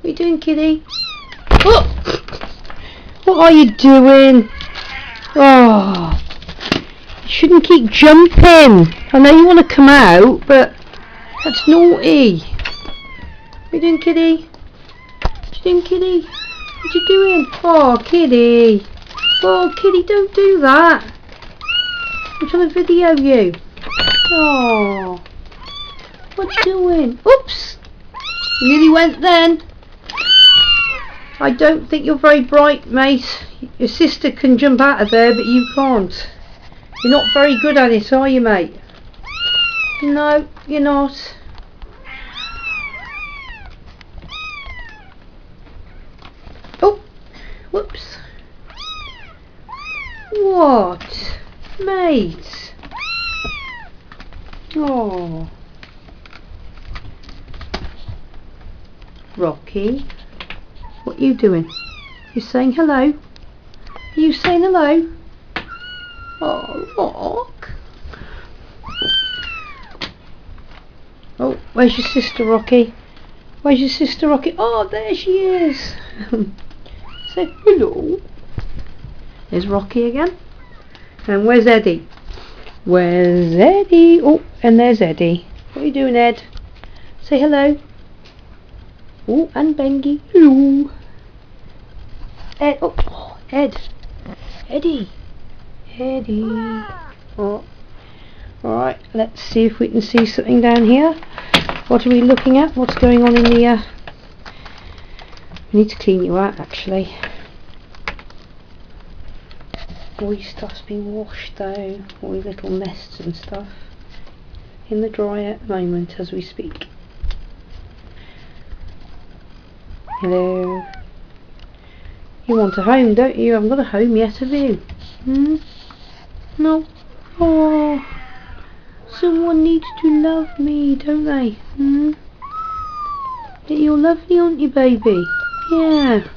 What are you doing, kitty? Oh! What are you doing? Oh, you shouldn't keep jumping. I know you want to come out, but that's naughty. What are you doing, kitty? What are you doing, kitty? What are you doing? Oh, kitty. Oh, kitty, don't do that. I'm trying to video you. Oh, what are you doing? Oops. You nearly went then. I don't think you're very bright, mate. Your sister can jump out of there, but you can't. You're not very good at it, are you, mate? No, you're not. Oh, whoops. What? Mate? Oh. Rocky? What are you doing? You saying hello? Are you saying hello? Oh, Rock. Oh, where's your sister, Rocky? Where's your sister, Rocky? Oh, there she is. Say hello. There's Rocky again. And where's Eddie? Where's Eddie? Oh, and there's Eddie. What are you doing, Ed? Say hello. Oh, and Bengi. Hello. Ed. Oh, Ed. Eddie. Eddie. Oh. Alright, let's see if we can see something down here. What are we looking at? What's going on in the... We need to clean you out, actually. All your stuff's been washed though. All your little nests and stuff. In the dryer at the moment as we speak. Hello. You want a home, don't you? I haven't got a home yet, have you? Hmm? No? Oh, someone needs to love me, don't they? Hmm? You're lovely, aren't you, baby? Yeah.